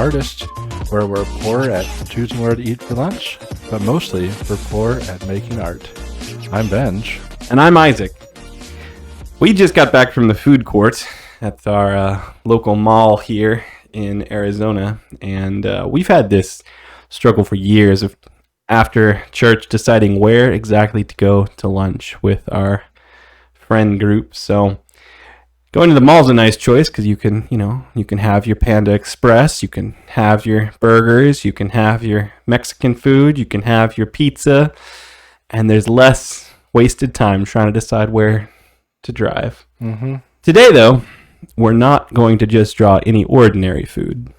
artists, where we're poor at choosing where to eat for lunch, but mostly we're poor at making art. I'm Benj. And I'm Isaac. We just got back from the food court at our local mall here in Arizona, and we've had this struggle for years of after church deciding where exactly to go to lunch with our friend group. So going to the mall is a nice choice because you can have your Panda Express, you can have your burgers, you can have your Mexican food, you can have your pizza, and there's less wasted time trying to decide where to drive. Mm-hmm. Today, though, we're not going to just draw any ordinary food.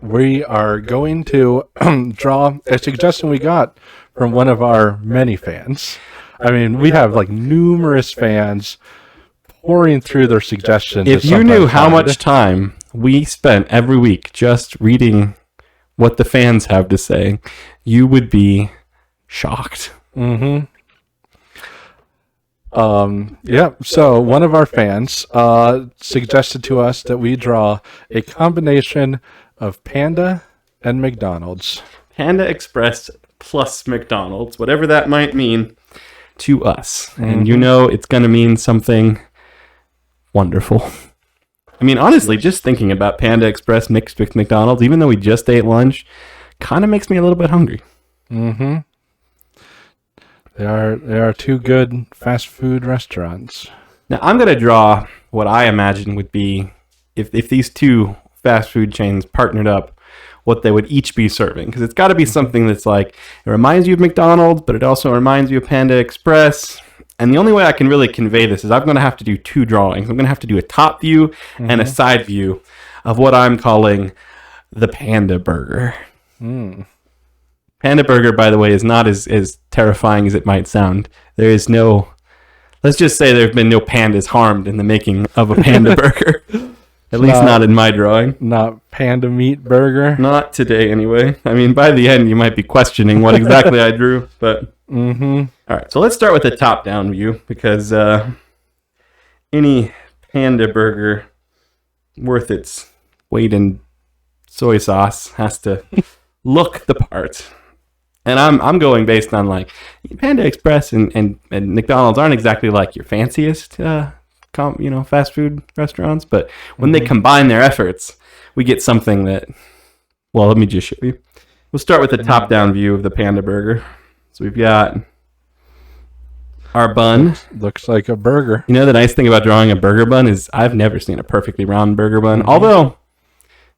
We are going to draw a suggestion we got from one of our many fans. I mean, we have like numerous fans pouring through their suggestions. If you knew how much time we spent every week just reading what the fans have to say, you would be shocked. Mm-hmm. So one of our fans suggested to us that we draw a combination of Panda and McDonald's. Panda Express plus McDonald's, whatever that might mean to us. Mm-hmm. And you know it's going to mean something wonderful. I mean, honestly, just thinking about Panda Express mixed with McDonald's, even though we just ate lunch, kind of makes me a little bit hungry. Mm-hmm. They are two good fast food restaurants. Now, I'm going to draw what I imagine would be, if these two fast food chains partnered up, what they would each be serving. Because it's got to be something that's like, it reminds you of McDonald's, but it also reminds you of Panda Express. And the only way I can really convey this is I'm going to have to do two drawings. I'm going to have to do a top view and a side view of what I'm calling the Panda Burger. Mm. Panda Burger, by the way, is not as terrifying as it might sound. There is no, let's just say there have been no pandas harmed in the making of a Panda Burger. At least not in my drawing. Not Panda Meat Burger? Not today, anyway. I mean, by the end, you might be questioning what exactly I drew, but... Mm-hmm. All right, so let's start with the top-down view, because any Panda Burger worth its weight in soy sauce has to look the part. And I'm going based on, like, Panda Express and McDonald's aren't exactly, like, your fanciest fast food restaurants, but when they combine their efforts, we get something that, well, let me just show you. We'll start with the top-down view of the Panda Burger. So we've got our bun. Looks like a burger. You know, the nice thing about drawing a burger bun is I've never seen a perfectly round burger bun, although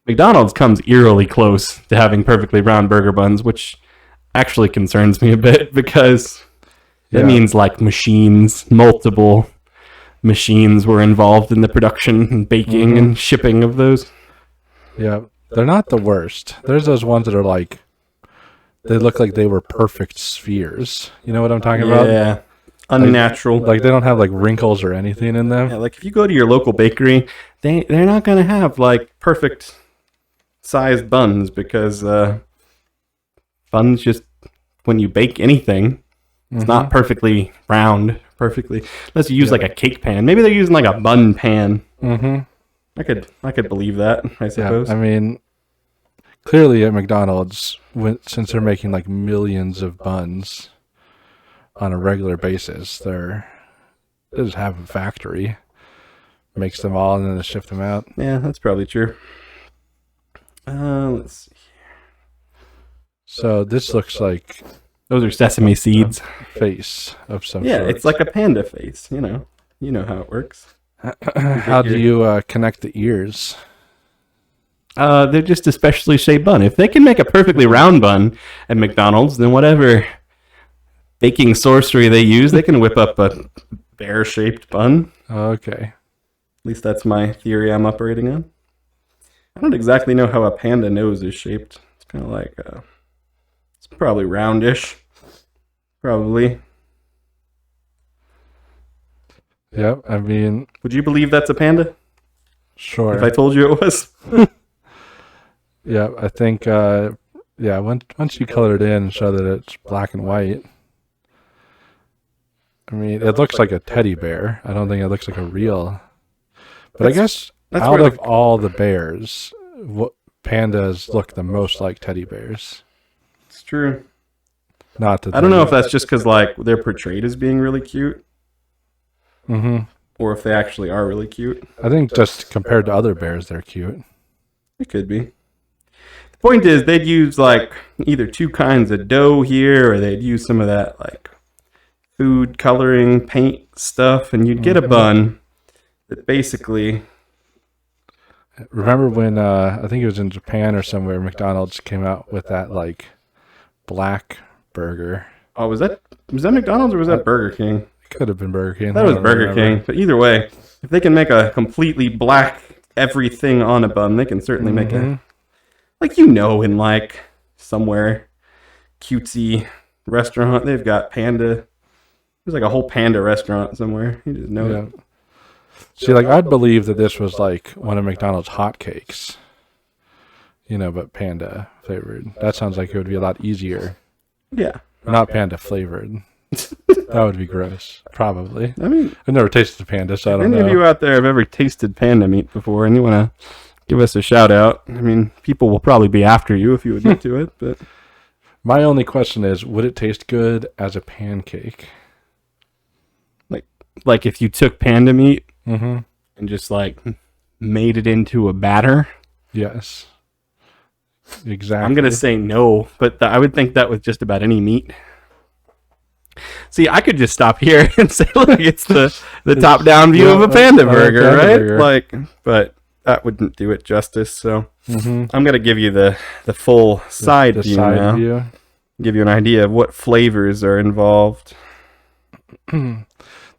McDonald's comes eerily close to having perfectly round burger buns, which actually concerns me a bit because that means like multiple machines were involved in the production and baking and shipping of those. Yeah, they're not the worst. There's those ones that are like, they look like they were perfect spheres. You know what I'm talking about? Yeah, unnatural. Like they don't have like wrinkles or anything in them. Yeah, like if you go to your local bakery, they're not going to have like perfect sized buns because buns just, when you bake anything, it's not perfectly round. Perfectly. Unless you use like a cake pan. Maybe they're using like a bun pan. Mm-hmm. I could believe that, I suppose. Yeah, I mean, clearly at McDonald's, since they're making like millions of buns on a regular basis, they just have a factory, makes them all, and then they ship them out. Yeah, that's probably true. Let's see. So this looks like those are sesame seeds. Face of some sort. Yeah, it's like a panda face, you know. You know how it works. How do you connect the ears? They're just a specially shaped bun. If they can make a perfectly round bun at McDonald's, then whatever baking sorcery they use, they can whip up a bear-shaped bun. Okay. At least that's my theory I'm operating on. I don't exactly know how a panda nose is shaped. It's kind of like it's probably roundish. Probably. Yep, I mean... Would you believe that's a panda? Sure. If I told you it was? Yeah, I think, once you color it in and show that it's black and white, I mean, it looks like a teddy bear. I don't think it looks like a real... But I guess out of all the bears, pandas look the most like teddy bears. It's true. Not that I don't know if that's just because like they're portrayed as being really cute, or if they actually are really cute. I think just compared to other bears, they're cute. It could be. The point is, they'd use like either two kinds of dough here, or they'd use some of that like food coloring paint stuff, and you'd get a bun that basically. Remember when I think it was in Japan or somewhere, McDonald's came out with that like black burger. Oh, was that McDonald's or was that Burger King? It could have been Burger King. That was Burger King. But either way, if they can make a completely black everything on a bun, they can certainly make it. Like, in like somewhere cutesy restaurant, they've got Panda. There's like a whole Panda restaurant somewhere. You just know it. See, like, I'd believe that this was like one of McDonald's hotcakes. But Panda flavored. That sounds like it would be a lot easier. Yeah. Not Panda flavored. That would be gross. Probably. I mean, I've never tasted Panda, so I don't know. Any of you out there have ever tasted Panda meat before and you want to give us a shout out? I mean, people will probably be after you if you admit to it, but. My only question is, would it taste good as a pancake? Like if you took Panda meat and just like made it into a batter? Yes. Exactly. I'm going to say no, but I would think that with just about any meat. See, I could just stop here and say, look, it's the top-down view of a Panda burger, right? Burger. But that wouldn't do it justice, so I'm going to give you the full side view now. View. Give you an idea of what flavors are involved.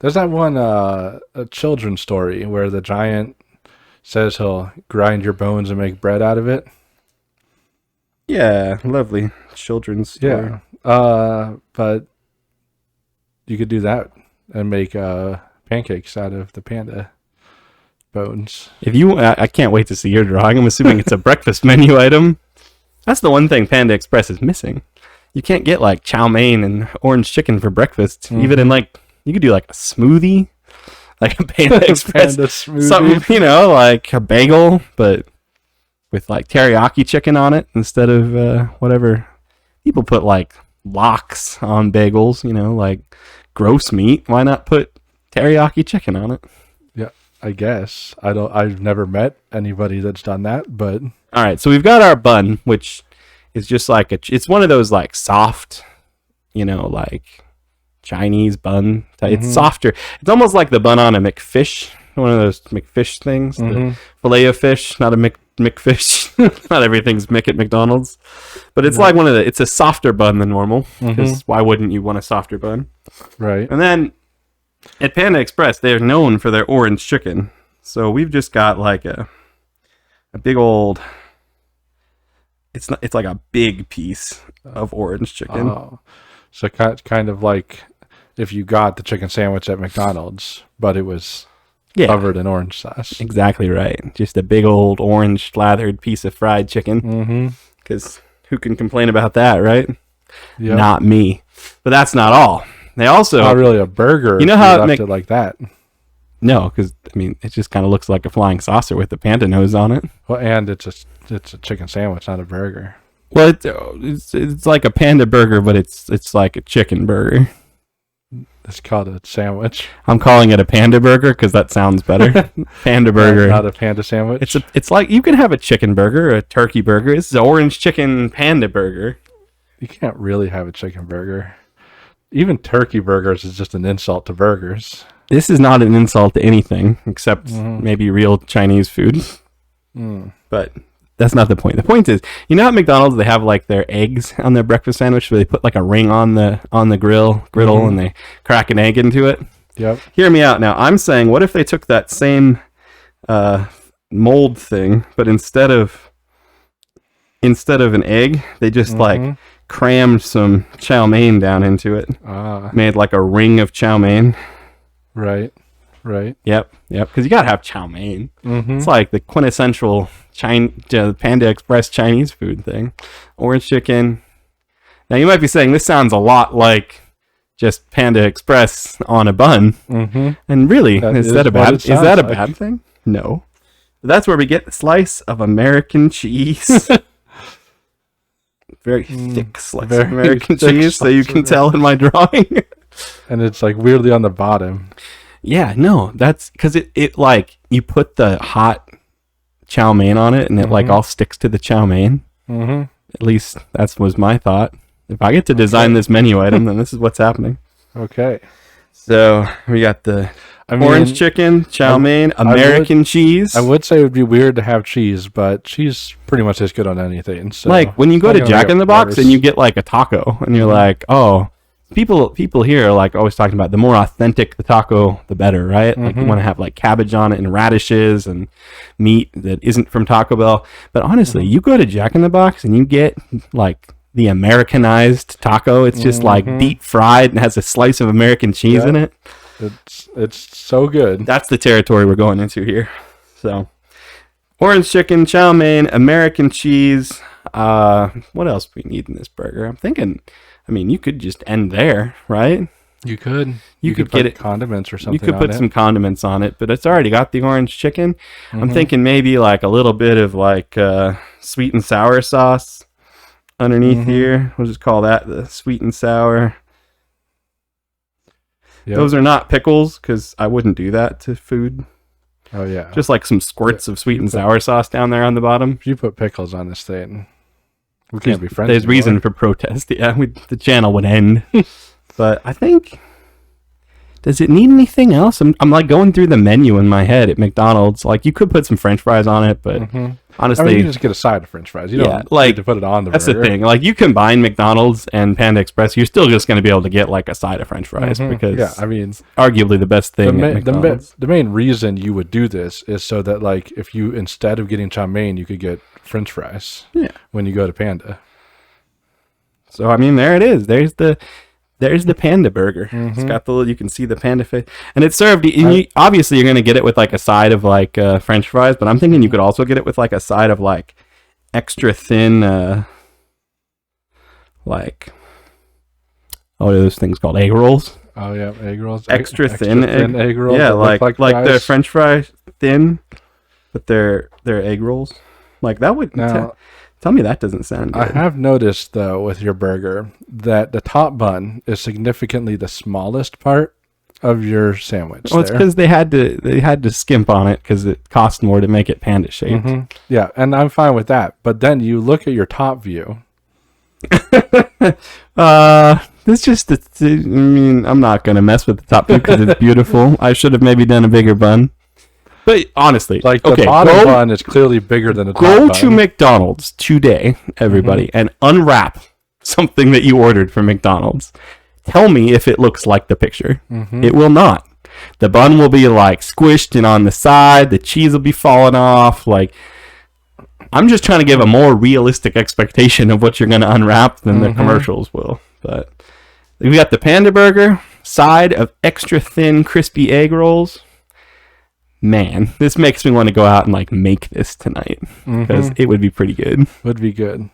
There's that one a children's story where the giant says he'll grind your bones and make bread out of it. Yeah, lovely children's story. Yeah, but you could do that and make pancakes out of the panda bones. I can't wait to see your drawing. I'm assuming it's a breakfast menu item. That's the one thing Panda Express is missing. You can't get like chow mein and orange chicken for breakfast. Even in like, you could do like a smoothie, like a Panda Express, something, like a bagel, but with like teriyaki chicken on it instead of whatever. People put like lox on bagels, like gross meat. Why not put teriyaki chicken on it? Yeah, I guess. I've never met anybody that's done that, but all right. So we've got our bun, which is just like it's one of those like soft, like Chinese bun. It's softer. It's almost like the bun on a McFish, one of those McFish things, the fillet of fish, not a McFish. Not everything's Mick at McDonald's, but it's like it's a softer bun than normal, because why wouldn't you want a softer bun? Right. And then at Panda Express, they're known for their orange chicken. So we've just got like a big old, it's like a big piece of orange chicken. Oh. So kind of like if you got the chicken sandwich at McDonald's, but it was covered in orange sauce. Exactly right. Just a big old orange slathered piece of fried chicken. Because who can complain about that, right? Yep. Not me. But that's not all. They also not really a burger. You know how it like that? No, because it just kind of looks like a flying saucer with the panda nose on it. Well, and it's a chicken sandwich, not a burger. Well, it's like a panda burger, but it's like a chicken burger. It's called a sandwich. I'm calling it a panda burger because that sounds better. Panda burger. Not a panda sandwich. It's like you can have a chicken burger, a turkey burger. This is an orange chicken panda burger. You can't really have a chicken burger. Even turkey burgers is just an insult to burgers. This is not an insult to anything except maybe real Chinese food. But that's not the point. The point is, at McDonald's they have like their eggs on their breakfast sandwich where they put like a ring on the griddle and they crack an egg into it. Yep. Hear me out now. I'm saying, what if they took that same mold thing, but instead of an egg, they just like crammed some chow mein down into it. Made like a ring of chow mein. Right. Yep. Because you gotta have chow mein. It's like the quintessential Panda Express Chinese food thing. Orange chicken. Now you might be saying this sounds a lot like just Panda Express on a bun. And really, is that a bad thing? No. That's where we get the slice of American cheese. Very thick slice of American cheese, so you can tell in my drawing. And it's like weirdly on the bottom. Yeah, no, that's because it like you put the hot chow mein on it, and it like all sticks to the chow mein. Mm-hmm. At least that was my thought. If I get to design this menu item, then this is what's happening. Okay. So we got the orange chicken, chow mein, American cheese. I would say it would be weird to have cheese, but cheese pretty much is good on anything. So like when you go to Jack in the Box and you get like a taco, and you're like, oh, people here are like always talking about the more authentic the taco, the better, right? Like you want to have like cabbage on it and radishes and meat that isn't from Taco Bell. But honestly, you go to Jack in the Box and you get like the Americanized taco. It's just like deep fried and has a slice of American cheese in it. It's so good. That's the territory we're going into here. So orange chicken, chow mein, American cheese. What else do we need in this burger? I'm thinking, I mean, you could just end there, right? You could. You could put get condiments or something. You could put some condiments on it, but it's already got the orange chicken. I'm thinking maybe like a little bit of like sweet and sour sauce underneath here. We'll just call that the sweet and sour. Yep. Those are not pickles because I wouldn't do that to food. Oh, yeah. Just like some squirts of sweet and sour sauce down there on the bottom. If you put pickles on this thing, we can't be friends. There's reason for protest. Yeah, the channel would end. But I think, does it need anything else? I'm like going through the menu in my head at McDonald's. Like you could put some French fries on it, but honestly, I mean, you just get a side of French fries. You don't like need to put it on the that's burger. the thing. Like you combine McDonald's and Panda Express, you're still just going to be able to get like a side of French fries because I mean, it's arguably the best thing at McDonald's. The main reason you would do this is so that like if you instead of getting chow mein, you could get French fries. Yeah. When you go to Panda. So I mean, there it is. There's the Panda burger. It's got the little, you can see the Panda face, and it's served. Obviously, you're gonna get it with like a side of like French fries, but I'm thinking you could also get it with like a side of like extra thin, like what are those things called? Egg rolls. Oh yeah, egg rolls. Extra thin egg rolls. Yeah, like the French fry thin, but they're egg rolls. Like that would now. Tell me that doesn't sound good. I have noticed, though, with your burger, that the top bun is significantly the smallest part of your sandwich. Well, it's because they had to skimp on it because it cost more to make it panda shaped. Yeah, and I'm fine with that. But then you look at your top view. It's just, I mean, I'm not going to mess with the top view because it's beautiful. I should have maybe done a bigger bun. But honestly, like the bottom bun is clearly bigger than the top bun. Go to McDonald's today, everybody, and unwrap something that you ordered from McDonald's. Tell me if it looks like the picture. It will not. The bun will be like squished and on the side. The cheese will be falling off. Like, I'm just trying to give a more realistic expectation of what you're going to unwrap than the commercials will. But we got the Panda burger, side of extra thin crispy egg rolls. Man, this makes me want to go out and like make this tonight because it would be pretty good. Would be good.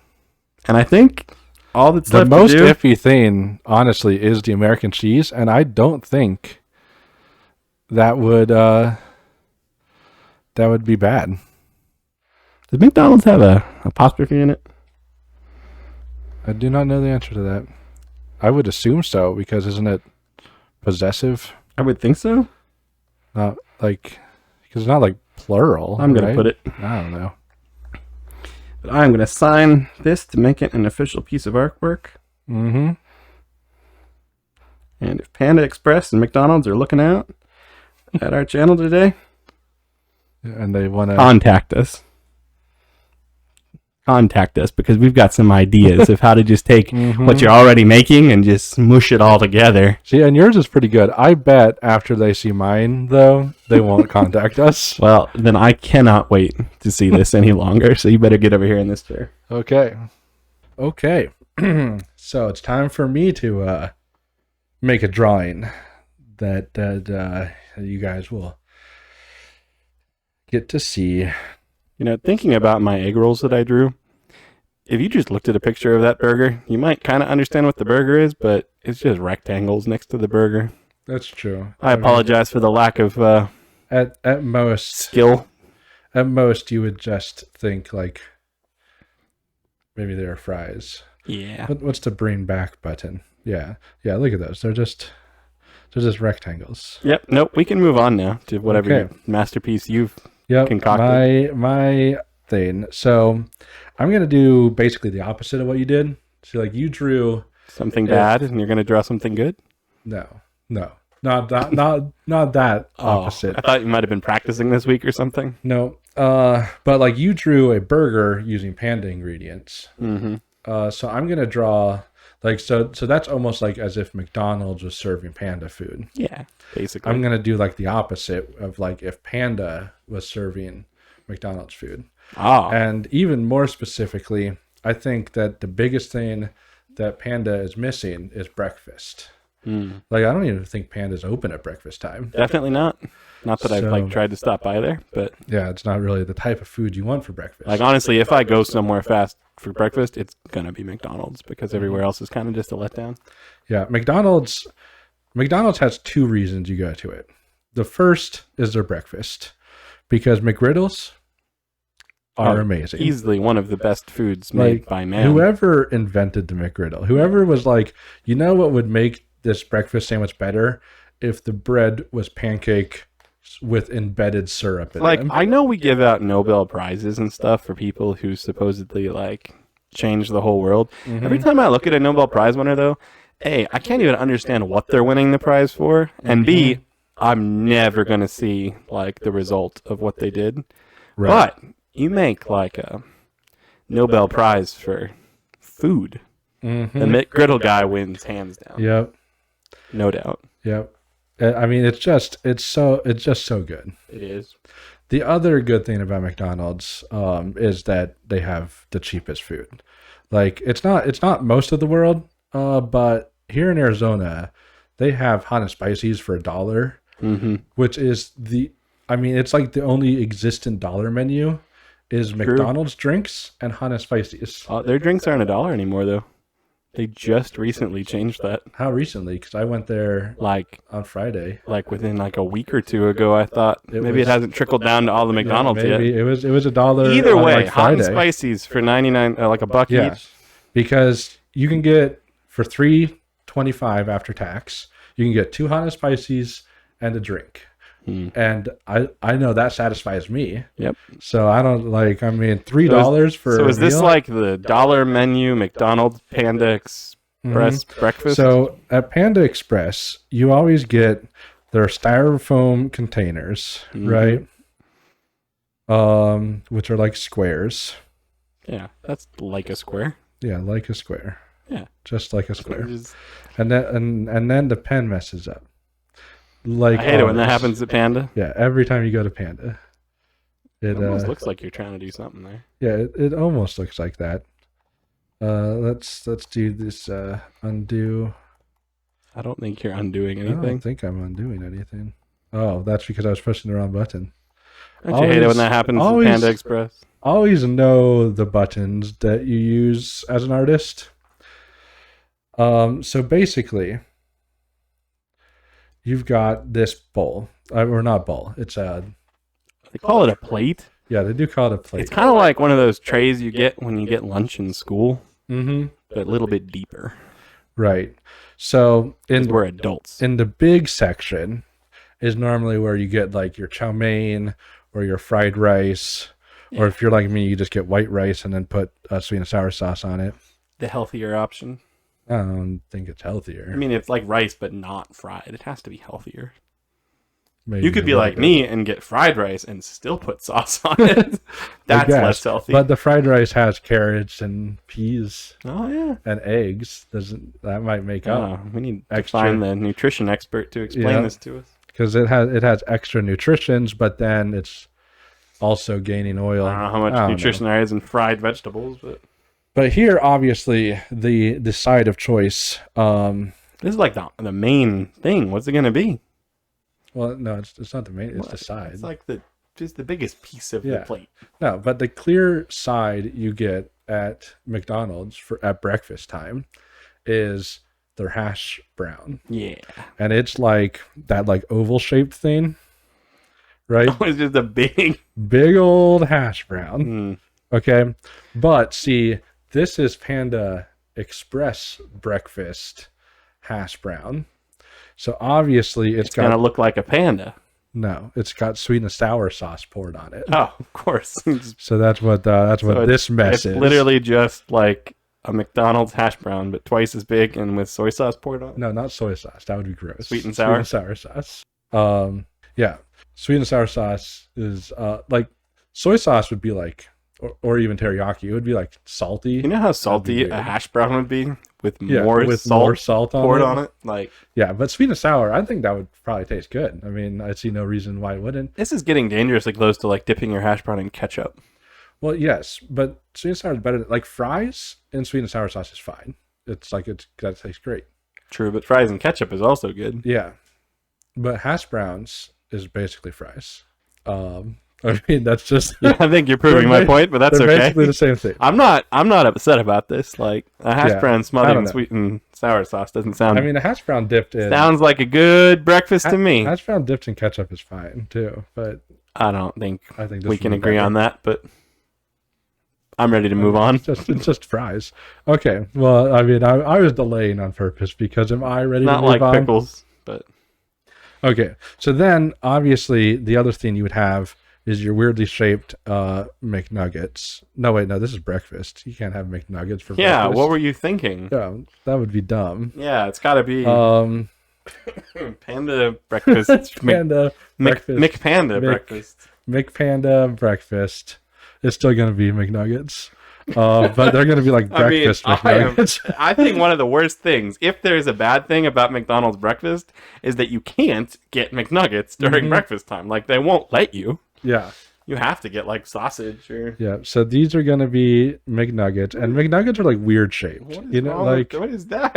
And I think all that's left the most to do, iffy thing, honestly, is the American cheese, and I don't think that would be bad. Does McDonald's have a apostrophe in it? I do not know the answer to that. I would assume so because isn't it possessive? I would think so. Not like. Because it's not like plural. I'm going to put it. I don't know. But I'm going to sign this to make it an official piece of artwork. And if Panda Express and McDonald's are looking out at our channel today, and they want to contact us because we've got some ideas of how to just take what you're already making and just smush it all together. See, and yours is pretty good. I bet after they see mine, though, they won't contact us. Well, then I cannot wait to see this any longer, so you better get over here in this chair. Okay. So it's time for me to make a drawing that you guys will get to see. You know, thinking about my egg rolls that I drew, if you just looked at a picture of that burger, you might kind of understand what the burger is, but it's just rectangles next to the burger. That's true. I apologize for the lack of at most skill. At most, you would just think like maybe they're fries. Yeah. What's the bring back button? Yeah, yeah. Look at those. They're just rectangles. Yep. Nope. We can move on now to whatever Okay. masterpiece you've Yep. concocted. My thing. So I'm gonna do basically the opposite of what you did. So like you drew. Something bad, and you're gonna draw something good. No, no, not that. Not that opposite. I thought you might have been practicing this week or something. No. But like you drew a burger using Panda ingredients. Mm-hmm. So I'm gonna draw like so that's almost like as if McDonald's was serving Panda food. Yeah, basically. I'm gonna do like the opposite of like if Panda was serving McDonald's food. Oh, And even more specifically, I think that the biggest thing that Panda is missing is breakfast. Like I don't even think Panda's open at breakfast time. definitely not. Not that I've like So- tried to stop by there, but Yeah, it's not really the type of food you want for breakfast. like honestly, if I go somewhere fast for breakfast, it's gonna be McDonald's because everywhere else is kind of just a letdown. Yeah, McDonald's has two reasons you go to it. The first is their breakfast because McGriddles are amazing. Easily one of the best foods made Like by man. whoever invented the McGriddle, whoever was like, you know what would make this breakfast sandwich better if the bread was pancake with embedded syrup in Like them. I know we give out Nobel prizes and stuff for people who supposedly like change the whole world. Mm-hmm. Every time I look at a Nobel Prize winner, though, A, I can't even understand what they're winning the prize for, and B, Mm-hmm. I'm never gonna see like the result of what they did. Right. But you make like a Nobel Prize for food, Mhm. the McGriddle guy wins hands down, Yep. no doubt. Yep. I mean, it's just so good. It is. The other good thing about McDonald's is that they have the cheapest food. Like it's not most of the world, but here in Arizona, they have hot and spices for $1, Mm-hmm. which is it's like the only existent dollar menu is McDonald's drinks and hot and spices. Their drinks aren't $1 anymore, though. They just recently changed that. How recently? Because I went there Like on Friday. within like a week or two ago, I thought maybe it hasn't trickled down to all the McDonald's yet. Maybe it was $1. Either on, way, like, hot and Friday. spices for 99, like a buck Yeah, each. because you can get for $3.25 after tax. You can get 2 hot and spices and a drink. And I know that satisfies me. Yep. So I don't like. I mean, $3 for. So a is this meal? like the dollar menu McDonald's Panda Express breakfast? So at Panda Express, you always get their styrofoam containers, right? Which are like squares. Yeah, that's like a square. Yeah, like a square. Yeah. Just like a square. Just- And then the pen messes up. Like I hate it when that always. happens at Panda. Yeah, every time you go to Panda. It It almost looks like you're trying to do something there. yeah, it almost looks like that. Let's do this undo. I don't think you're undoing I anything. don't think I'm undoing anything. Oh, that's because I was pushing the wrong button. Don't you hate it when that happens at always- Panda Express? Always know the buttons that you use as an artist. So basically, you've got this bowl, or not bowl. It's a They call it a plate. yeah, they do call it a plate. It's kind of like one of those trays you get when you get lunch in school, Mm-hmm. but a little bit deeper. Right. So Because we're adults. in the big section is normally where you get like your chow mein or your fried rice, or if you're like me, you just get white rice and then put sweet and sour sauce on it. The healthier option. I don't think it's healthier. I mean, it's like rice, but not fried. It has to be healthier. Maybe You could a be little like bit. me and get fried rice and still put sauce on it. That's guess, less healthy. But the fried rice has carrots and peas Oh, yeah. and eggs. That might make up We need to extra. find the nutrition expert to explain Yeah. this to us. because it has extra nutritions, but then it's also gaining oil. I don't know how I much don't nutrition there is in fried vegetables, but But here, obviously, the side of choice. this is like the main thing. What's it going to be? Well, no, it's not the main. It's the side. It's like just the biggest piece of the Yeah. plate. No, but the clear side you get at McDonald's at breakfast time is their hash brown, Yeah. and it's like that like oval shaped thing, right? It's just a Big old hash brown. Mm. Okay. But see, this is Panda Express breakfast hash brown. So obviously It's gonna look like a panda. no, it's got sweet and sour sauce poured on it. Oh, of course. So that's what this mess it's is. literally just like a McDonald's hash brown, but twice as big and with soy sauce poured on it. No, not soy sauce. That would be gross. Sweet and sour? Sweet and sour sauce. Yeah. Sweet and sour sauce is like soy sauce would be like, or even teriyaki. It would be like salty. You know how salty a hash brown would be with more salt poured on it? Like, yeah, but sweet and sour, I think that would probably taste good. I mean, I see no reason why it wouldn't. this is getting dangerously close to like dipping your hash brown in ketchup. Well, yes, but sweet and sour is better. Like fries and sweet and sour sauce is fine. It's like that tastes great. True, but fries and ketchup is also good. Yeah, but hash browns is basically fries. I mean, that's just. Yeah, I think you're proving my point, but that's they're okay. basically the same thing. I'm not upset about this. Like a hash brown I smothered don't in know. sweet and sour sauce doesn't sound. I mean, a hash brown dipped in. sounds like a good breakfast to me. Hash brown dipped in ketchup is fine too, but I don't think I think this we would can be agree better. on that, but I'm ready to move on. It's just fries. Okay. Well, I mean, I was delaying on purpose because am I ready Not to move like on? pickles, but Okay. So then, obviously, the other thing you would have is your weirdly shaped McNuggets. No, wait, no, this is breakfast. You can't have McNuggets for yeah. breakfast. What were you thinking? Yeah, that would be dumb. Yeah, it's got to be Panda breakfast. Panda breakfast. McPanda breakfast. McPanda breakfast. It's still going to be McNuggets. But they're going to be like breakfast McNuggets. I think one of the worst things, if there's a bad thing about McDonald's breakfast, is that you can't get McNuggets during breakfast time. Like, they won't let you. Yeah. You have to get, like, sausage or... Yeah. So these are going to be McNuggets. And McNuggets are like weird shaped. What is You know, wrong like, with, what is that?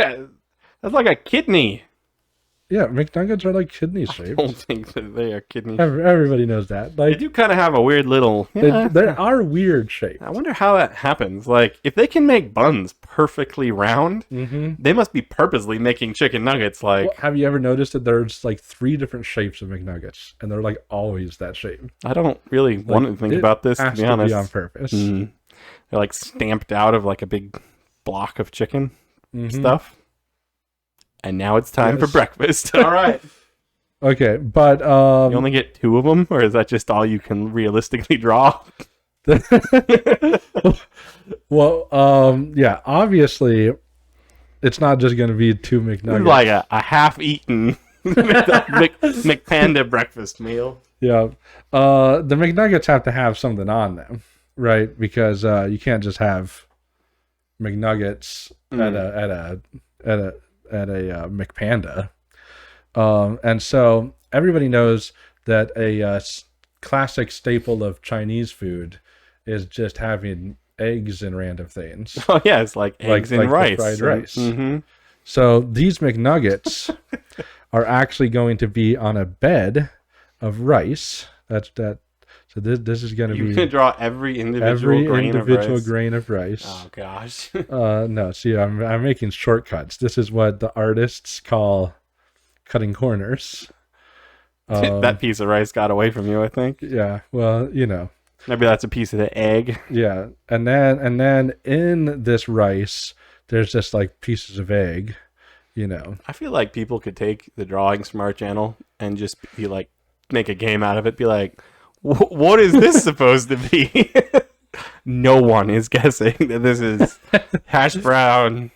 That's like a kidney. yeah, McNuggets are like kidney I shaped. don't think that they are kidney. Everybody knows that. They Like, do kind of have a weird little... Yeah. they are weird shaped. I wonder how that happens. Like, if they can make buns perfectly round, they must be purposely making chicken nuggets. Like, Well, have you ever noticed that there's like 3 different shapes of McNuggets, and they're like always that shape? I don't really want to think it about this, to has be honest. on purpose. They're like stamped out of like a big block of chicken stuff. And now it's time for Yes. breakfast. All right. Okay, but You only get 2 of them, or is that just all you can realistically draw? well, yeah, obviously, it's not just going to be 2 This McNuggets. is like a half-eaten McPanda breakfast meal. Yeah, the McNuggets have to have something on them, right? Because you can't just have McNuggets at a McPanda. And so everybody knows that a classic staple of Chinese food is just having eggs and random things. Oh yeah, it's like eggs and like the rice. fried rice. Mm-hmm. So these McNuggets are actually going to be on a bed of rice. That's that. So this is going to You be can draw every individual grain of rice. Oh gosh. No, see, I'm making shortcuts. This is what the artists call cutting corners. That piece of rice got away from you, I think. Yeah, well, you know, Maybe that's a piece of the egg. yeah, and then in this rice, there's just like pieces of egg, you know. I feel like people could take the Drawing Smart channel and just be like, make a game out of it. Be like, what is this supposed to be? No one is guessing that this is hash brown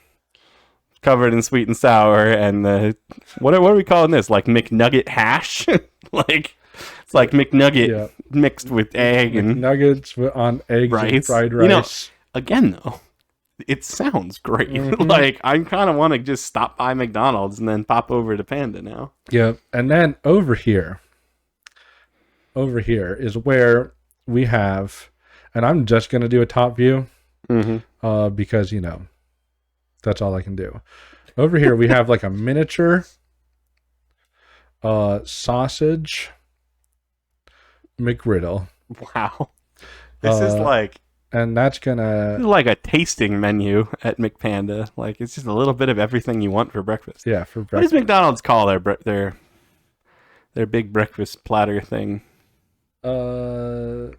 covered in sweet and sour, and what are we calling this? Like McNugget hash? Like it's like McNugget mixed with egg and nuggets on eggs rice. and fried rice. You know, again though, it sounds great. Like I kind of want to just stop by McDonald's and then pop over to Panda now. Yeah, and then over here is where we have, and I'm just gonna do a top view, because you know that's all I can do. Over here we have like a miniature sausage McGriddle. Wow, this is like. And that's This gonna, is like a tasting menu at McPanda. Like it's just a little bit of everything you want for breakfast. yeah, for What does breakfast. McDonald's call their big breakfast platter thing? Good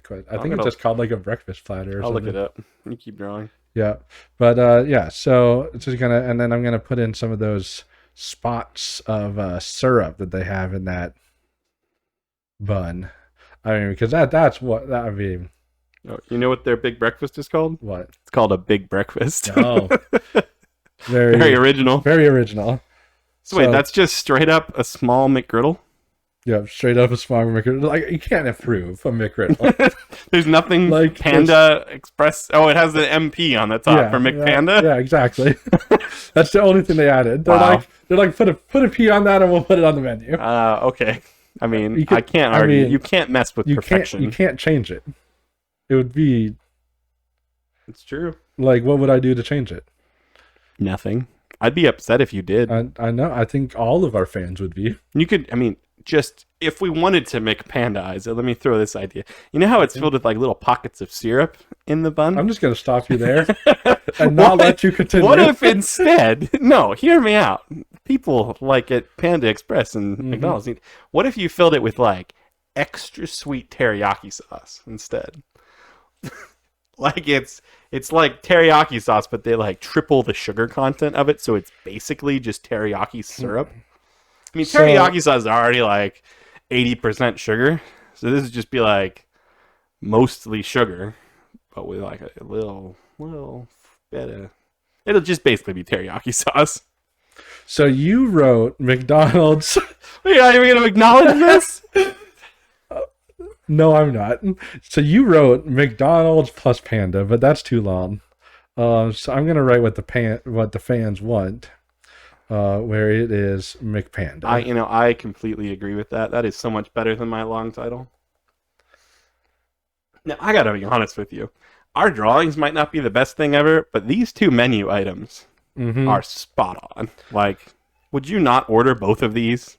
question. I think it's just called like a breakfast platter or I'll something. look it up. You keep drawing. Yeah. But yeah, so it's just gonna, and then I'm gonna put in some of those spots of syrup that they have in that bun. I mean, because that's what that I mean. Oh, you know what their big breakfast is called? What? It's called a big breakfast. Oh, Very original. Very original. So wait, that's just straight up a small McGriddle? Yeah, straight up a small McGriddle. Like, you can't improve a McGriddle. There's nothing like Panda Express. Oh, it has the MP on the top for McPanda. Yeah, exactly. That's the only thing they added. They're like, put a P on that, and we'll put it on the menu. Okay. I mean, I can't argue. You can't mess with perfection. You can't change it. It would be. It's true. Like, what would I do to change it? Nothing. I'd be upset if you did. I know. I think all of our fans would be. You could. I mean, just if we wanted to make Panda-ize it, let me throw this idea. You know how it's filled with like little pockets of syrup in the bun? I'm just going to stop you there and not let you continue. What if instead, no, hear me out. People like at Panda Express and McDonald's, what if you filled it with like extra sweet teriyaki sauce instead? Like it's like teriyaki sauce, but they like triple the sugar content of it, so it's basically just teriyaki syrup. I mean, teriyaki sauce is already like 80% sugar, so this would just be like mostly sugar, but with like a little bit of. It'll just basically be teriyaki sauce. So you wrote McDonald's. Wait, are you going to acknowledge this? No, I'm not. So you wrote McDonald's plus Panda, but that's too long. So I'm going to write what the fans want. Where it is McPanda. I completely agree with that. That is so much better than my long title. Now, I gotta be honest with you. Our drawings might not be the best thing ever, but these two menu items are spot on. Like, would you not order both of these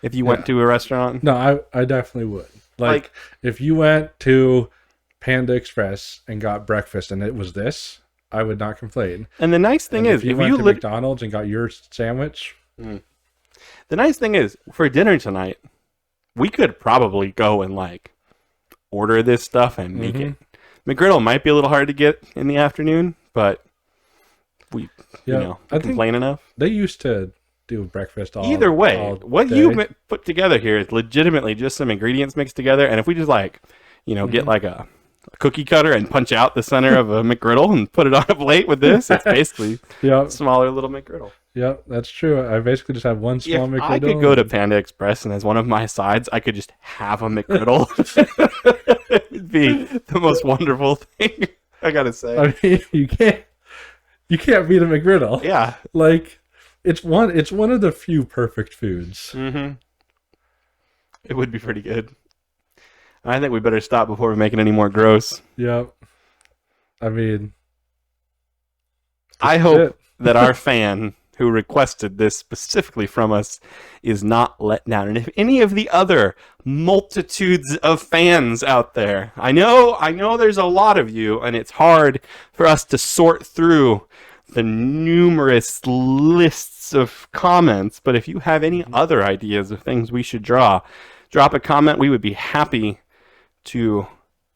if you went to a restaurant? No, I definitely would. Like, if you went to Panda Express and got breakfast and it was this, I would not complain. And the nice thing is, if you went to McDonald's and got your sandwich, the nice thing is, for dinner tonight, we could probably go and like order this stuff and make it. McGriddle might be a little hard to get in the afternoon, but we, complain enough. They used to do breakfast all. Either way, what day. you put together here is legitimately just some ingredients mixed together, and if we just like, get like a cookie cutter and punch out the center of a McGriddle and put it on a plate with this, it's basically a smaller little McGriddle. Yep, that's true. I basically just have one small McGriddle. I could go to Panda Express and as one of my sides, I could just have a McGriddle. It'd be the most wonderful thing, I gotta say. I mean, you can't beat a McGriddle. Yeah. Like, it's one of the few perfect foods. It would be pretty good. I think we better stop before we're making any more gross. Yep. I mean, I hope that our fan who requested this specifically from us is not let down. And if any of the other multitudes of fans out there, I know there's a lot of you, and it's hard for us to sort through the numerous lists of comments, but if you have any other ideas of things we should drop a comment. We would be happy to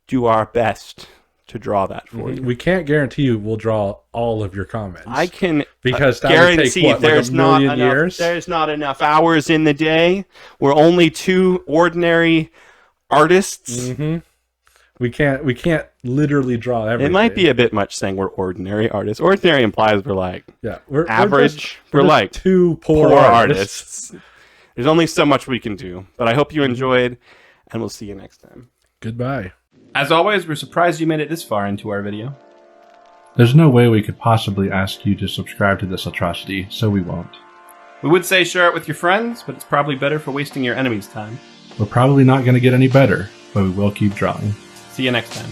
do our best to draw that for you. We can't guarantee you we'll draw all of your comments. I can because that guarantee would take, there's like a million not enough, years? There's not enough hours in the day. We're only two ordinary artists. We can't literally draw everything. It might be a bit much saying we're ordinary artists. Ordinary implies we're like we're average. We're like two poor artists. There's only so much we can do. But I hope you enjoyed, and we'll see you next time. Goodbye. As always, we're surprised you made it this far into our video. There's no way we could possibly ask you to subscribe to this atrocity, so we won't. We would say share it with your friends, but it's probably better for wasting your enemy's time. We're probably not going to get any better, but we will keep drawing. See you next time.